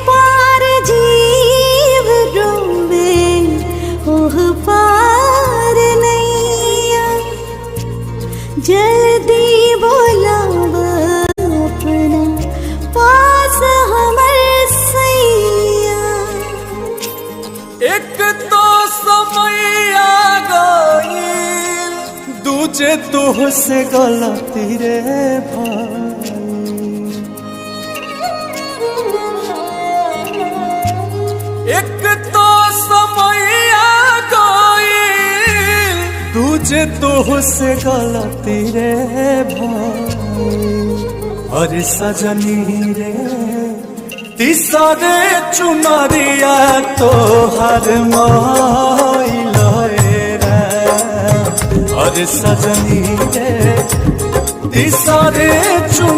पार जीव डूबे ओह पार नैया। जल्दी बोलाव अपना पास हमर सैया। एक तो समय आ गईल, दूजे तुहसे गलती रे भाई। एक तो समय आ गईल, दूजे तुहसे गलती रे भाई। अरे सजनी रे तीसरे चुनरिया तोहर माइल रे। अरे सजनी रे तीसरे चुन